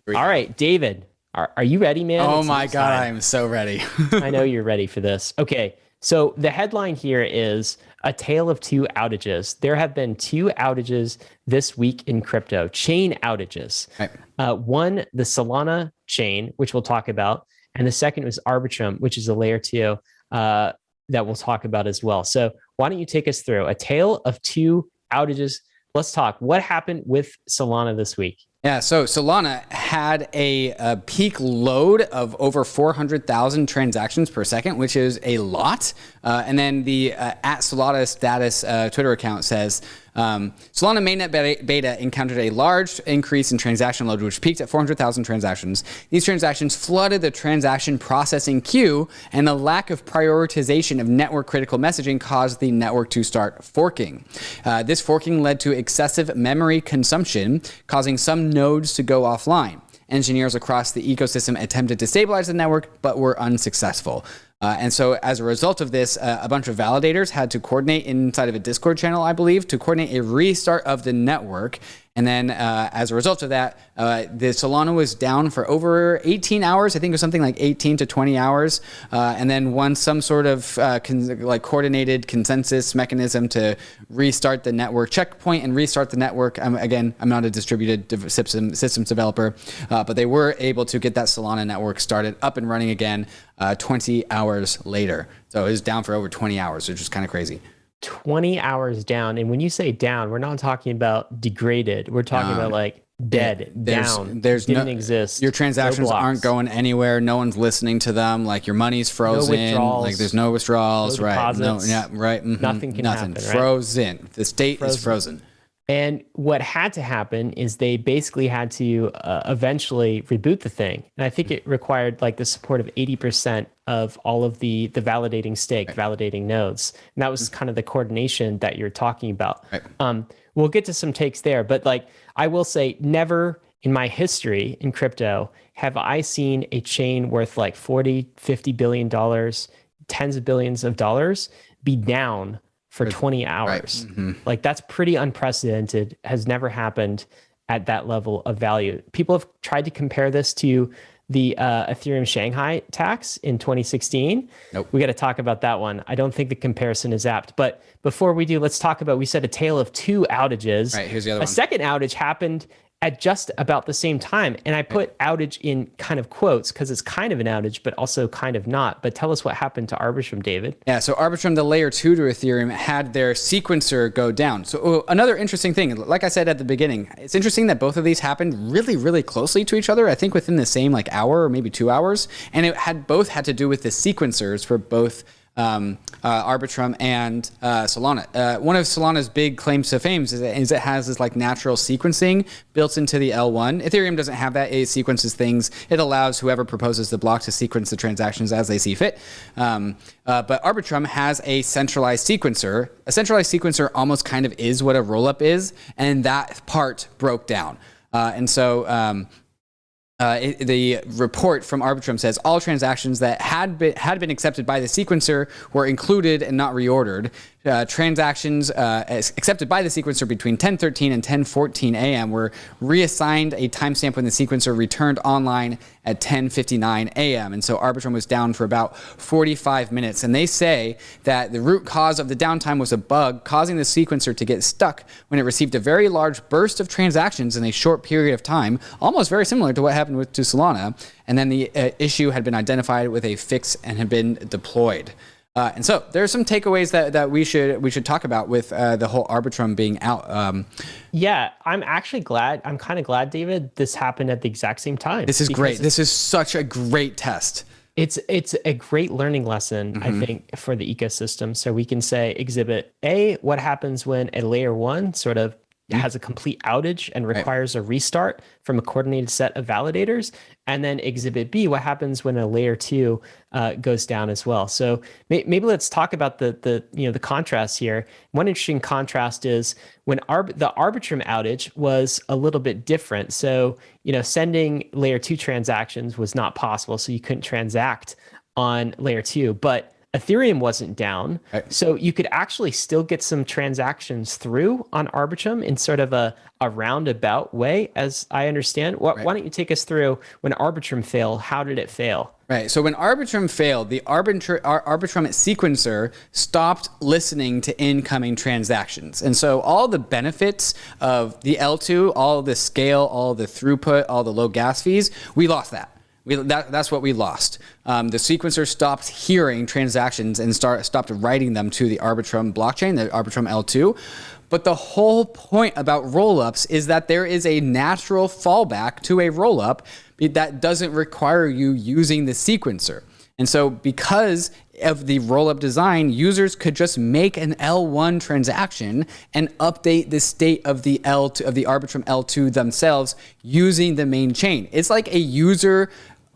All right, David, are you ready, man? Oh It's my news God, I time. am so ready. I know you're ready for this. Okay, so the headline here is a tale of two outages. There have been two outages this week in crypto, chain outages. Right. One, the Solana chain, which we'll talk about, and the second was Arbitrum, which is a layer two that we'll talk about as well. So why don't you take us through a tale of two outages? Let's talk. What happened with Solana this week? Yeah, so Solana had a peak load of over 400,000 transactions per second, which is a lot. And then the at Solana status Twitter account says, Solana mainnet beta encountered a large increase in transaction load, which peaked at 400,000 transactions. These transactions flooded the transaction processing queue, and the lack of prioritization of network critical messaging caused the network to start forking. This forking led to excessive memory consumption, causing some nodes to go offline. Engineers across the ecosystem attempted to stabilize the network, but were unsuccessful. And so as a result of this, a bunch of validators had to coordinate inside of a Discord channel, I believe, to coordinate a restart of the network. And then as a result of that, the Solana was down for over 18 hours. I think it was something like 18 to 20 hours. And then once some sort of coordinated consensus mechanism to restart the network checkpoint and restart the network. I'm not a distributed systems developer, but they were able to get that Solana network started up and running again 20 hours later. So it was down for over 20 hours, which is kind of crazy. 20 hours down. And when you say down, we're not talking about degraded. We're talking about like dead, down. There's didn't no, exist. Your transactions no aren't going anywhere. No one's listening to them. Like your money's frozen. No withdrawals, like there's no withdrawals. no right. deposits, No. Yeah. Right. Mm-hmm. Nothing can happen. Right? Frozen. The state is frozen. And what had to happen is they basically had to eventually reboot the thing. And I think it required like the support of 80% of all of the validating stake, validating nodes. And that was kind of the coordination that you're talking about. Right. We'll get to some takes there. But like I will say, never in my history in crypto have I seen a chain worth like 40, $50 billion, tens of billions of dollars be down for 20 hours. Right. Mm-hmm. Like that's pretty unprecedented, has never happened at that level of value. People have tried to compare this to the Ethereum Shanghai tax in 2016. Nope. We got to talk about that one. I don't think the comparison is apt. But before we do, let's talk about, we said a tale of two outages. Right, here's the other one. A second outage happened at just about the same time. And I put outage in kind of quotes because it's kind of an outage, but also kind of not. But tell us what happened to Arbitrum, David. Yeah, so Arbitrum, the layer 2 to Ethereum, had their sequencer go down. So another interesting thing, like I said at the beginning, it's interesting that both of these happened really, really closely to each other. I think within the same like hour or maybe 2 hours. And it had both had to do with the sequencers for both Arbitrum and Solana. One of Solana's big claims to fame is it has this like natural sequencing built into the L1. Ethereum doesn't have that. It sequences things. It allows whoever proposes the block to sequence the transactions as they see fit. But Arbitrum has a centralized sequencer. A centralized sequencer almost kind of is what a rollup is, and that part broke down. The report from Arbitrum says all transactions that had been accepted by the sequencer were included and not reordered. Transactions accepted by the sequencer between 10:13 and 10:14 a.m. were reassigned a timestamp when the sequencer returned online at 10:59 a.m. And so Arbitrum was down for about 45 minutes. And they say that the root cause of the downtime was a bug causing the sequencer to get stuck when it received a very large burst of transactions in a short period of time, almost very similar to what happened to Solana. And then the issue had been identified with a fix and had been deployed. And so there are some takeaways that we should talk about with the whole Arbitrum being out. Yeah, I'm actually glad. I'm kind of glad, David, this happened at the exact same time. This is great. This is such a great test. It's a great learning lesson, I think, for the ecosystem. So we can say Exhibit A, what happens when a layer one sort of has a complete outage and requires a restart from a coordinated set of validators. And then Exhibit B, what happens when a layer two goes down as well. So maybe let's talk about the contrast here. One interesting contrast is when the Arbitrum outage was a little bit different. So sending layer two transactions was not possible, so you couldn't transact on layer two. But Ethereum wasn't down. Right. So you could actually still get some transactions through on Arbitrum in sort of a roundabout way, as I understand. Why don't you take us through when Arbitrum failed? How did it fail? Right. So when Arbitrum failed, the Arbitrum sequencer stopped listening to incoming transactions. And so all the benefits of the L2, all the scale, all the throughput, all the low gas fees, we lost that. That's what we lost. The sequencer stopped hearing transactions and stopped writing them to the Arbitrum blockchain, the Arbitrum L2. But the whole point about rollups is that there is a natural fallback to a rollup that doesn't require you using the sequencer. And so because of the rollup design, users could just make an L1 transaction and update the state of the L2 of the Arbitrum L2 themselves using the main chain. It's like a user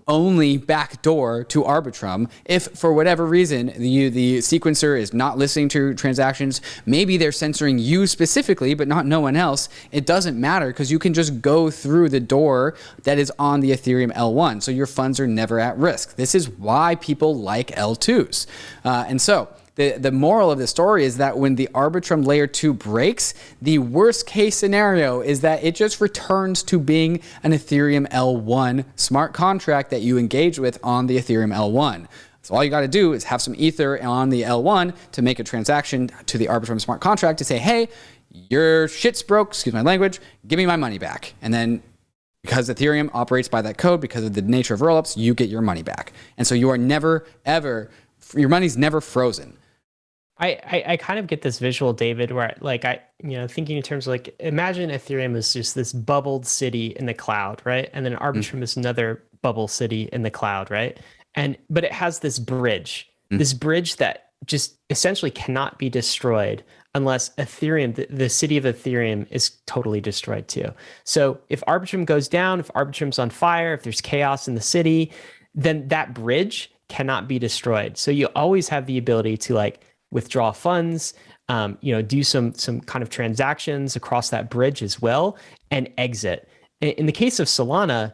only backdoor to Arbitrum. If for whatever reason the sequencer is not listening to transactions, maybe they're censoring you specifically, but not no one else, it doesn't matter because you can just go through the door that is on the Ethereum L1. So your funds are never at risk. This is why people like L2s. And so the moral of the story is that when the Arbitrum layer 2 breaks, the worst case scenario is that it just returns to being an Ethereum L1 smart contract that you engage with on the Ethereum L1. So all you got to do is have some Ether on the L1 to make a transaction to the Arbitrum smart contract to say, hey, your shit's broke, excuse my language, give me my money back. And then because Ethereum operates by that code, because of the nature of rollups, you get your money back. And so you are never, ever, your money's never frozen. I kind of get this visual, David, where thinking in terms of like, imagine Ethereum is just this bubbled city in the cloud, right? And then Arbitrum is another bubble city in the cloud, right? But it has this bridge that just essentially cannot be destroyed unless Ethereum, the city of Ethereum, is totally destroyed too. So if Arbitrum goes down, if Arbitrum's on fire, if there's chaos in the city, then that bridge cannot be destroyed. So you always have the ability to like withdraw funds, do some kind of transactions across that bridge as well, and exit. In the case of Solana,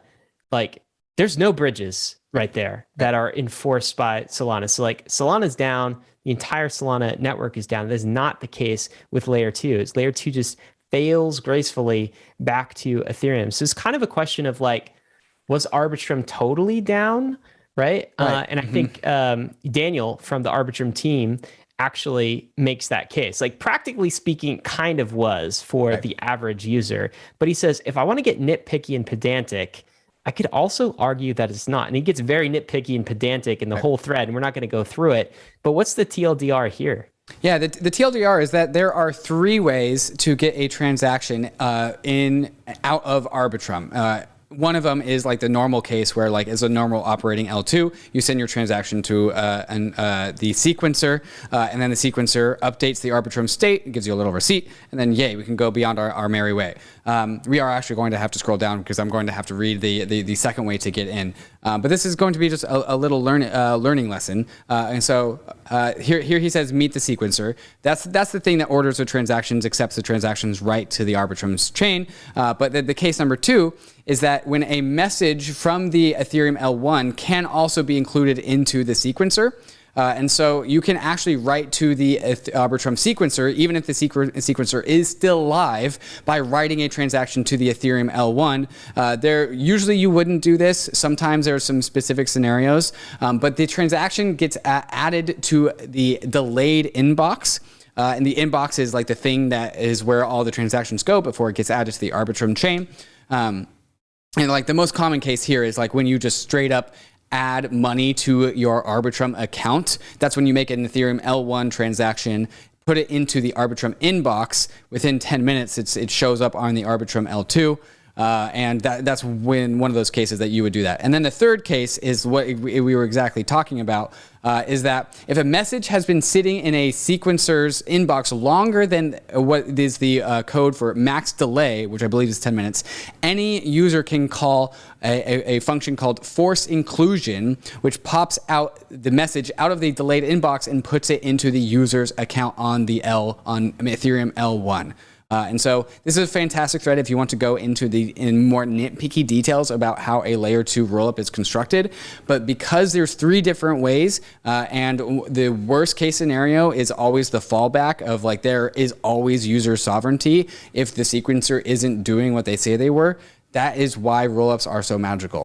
like there's no bridges right there that are enforced by Solana. So like Solana's down, the entire Solana network is down. That is not the case with layer 2. Layer 2 just fails gracefully back to Ethereum. So it's kind of a question of like, was Arbitrum totally down, right? And I think Daniel from the Arbitrum team actually makes that case. Like practically speaking, kind of was for the average user. But he says, if I want to get nitpicky and pedantic, I could also argue that it's not. And he gets very nitpicky and pedantic in the whole thread, and we're not going to go through it. But what's the TLDR here? Yeah, the TLDR is that there are 3 ways to get a transaction out of Arbitrum. One of them is like the normal case where like as a normal operating L2, you send your transaction to the sequencer, and then the sequencer updates the Arbitrum state, gives you a little receipt, and then yay, we can go beyond our merry way. We are actually going to have to scroll down because I'm going to have to read the second way to get in. But this is going to be just a little learning lesson. And so here he says meet the sequencer. That's the thing that orders the transactions, accepts the transactions right to the Arbitrum's chain. But the case number 2 is that when a message from the Ethereum L1 can also be included into the sequencer. And so you can actually write to the Arbitrum sequencer, even if the sequencer is still live, by writing a transaction to the Ethereum L1. Usually you wouldn't do this. Sometimes there are some specific scenarios, but the transaction gets added to the delayed inbox. And the inbox is like the thing that is where all the transactions go before it gets added to the Arbitrum chain. And like the most common case here is like when you just straight up add money to your Arbitrum account. That's when you make an Ethereum L1 transaction, put it into the Arbitrum inbox. Within 10 minutes, it shows up on the Arbitrum L2. And that's when one of those cases that you would do that. And then the third case is what we were exactly talking about, is that if a message has been sitting in a sequencer's inbox longer than what is the code for max delay, which I believe is 10 minutes, any user can call a function called force inclusion, which pops out the message out of the delayed inbox and puts it into the user's account on Ethereum L1. And so this is a fantastic thread if you want to go into in more nitpicky details about how a layer 2 rollup is constructed. But because there's 3 different ways, and the worst case scenario is always the fallback of like there is always user sovereignty if the sequencer isn't doing what they say they were, that is why rollups are so magical.